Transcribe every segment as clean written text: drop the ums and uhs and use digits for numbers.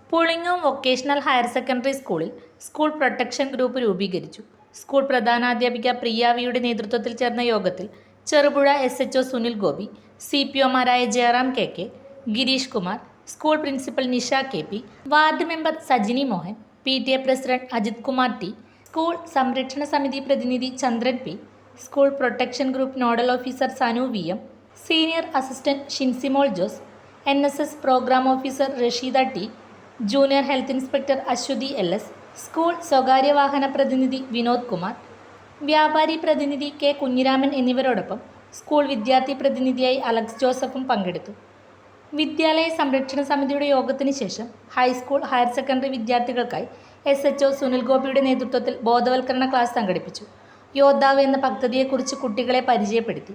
Pulingome vocational higher secondary സ്കൂളിൽ school protection group രൂപീകരിച്ചു. School പ്രധാനാധ്യാപിക പ്രിയാവിയുടെ നേതൃത്വത്തിൽ ചേർന്ന യോഗത്തിൽ ചെറുപുഴ SHO സുനിൽ ഗോപി, CPOമാരായ Jayaram KK, Girish Kumar, school principal Nisha KP, ward member Sajini Mohan, PTA president Ajith Kumar T, school സംരക്ഷണ സമിതി പ്രതിനിധി Chandran P, school protection group nodal officer Sanu VM, senior assistant Shinsimol Jose, NSS program officer Rasheeda T, junior health inspector Aswathy LS, school സ്വകാര്യ വാഹന പ്രതിനിധി വിനോദ് കുമാർ, വ്യാപാരി പ്രതിനിധി K കുഞ്ഞിരാമൻ എന്നിവരോടൊപ്പം സ്കൂൾ വിദ്യാർത്ഥി പ്രതിനിധിയായി അലക്സ് ജോസഫും പങ്കെടുത്തു. വിദ്യാലയ സംരക്ഷണ സമിതിയുടെ യോഗത്തിന് ശേഷം ഹൈസ്കൂൾ ഹയർ സെക്കൻഡറി വിദ്യാർത്ഥികൾക്കായി SHO സുനിൽ ഗോപിയുടെ നേതൃത്വത്തിൽ ബോധവൽക്കരണ ക്ലാസ് സംഘടിപ്പിച്ചു. യോദ്ധാവ് എന്ന പദ്ധതിയെക്കുറിച്ച് കുട്ടികളെ പരിചയപ്പെടുത്തി.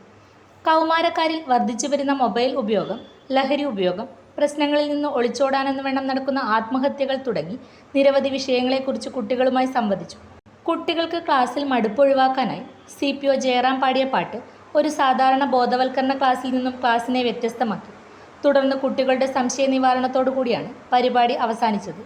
കൗമാരക്കാരിൽ വർദ്ധിച്ചു വരുന്ന മൊബൈൽ ഉപയോഗം, ലഹരി ഉപയോഗം, പ്രശ്നങ്ങളിൽ നിന്ന് ഒളിച്ചോടാനെന്ന് വേണം നടക്കുന്ന ആത്മഹത്യകൾ തുടങ്ങി നിരവധി വിഷയങ്ങളെക്കുറിച്ച് കുട്ടികളുമായി സംവദിച്ചു. കുട്ടികൾക്ക് ക്ലാസ്സിൽ മടുപ്പൊഴിവാക്കാനായി CPO ജയറാം പാടിയ പാട്ട് ഒരു സാധാരണ ബോധവൽക്കരണ ക്ലാസ്സിൽ നിന്നും ക്ലാസ്സിനെ വ്യത്യസ്തമാക്കി. തുടർന്ന് കുട്ടികളുടെ സംശയ നിവാരണത്തോടു കൂടിയാണ് പരിപാടി അവസാനിച്ചത്.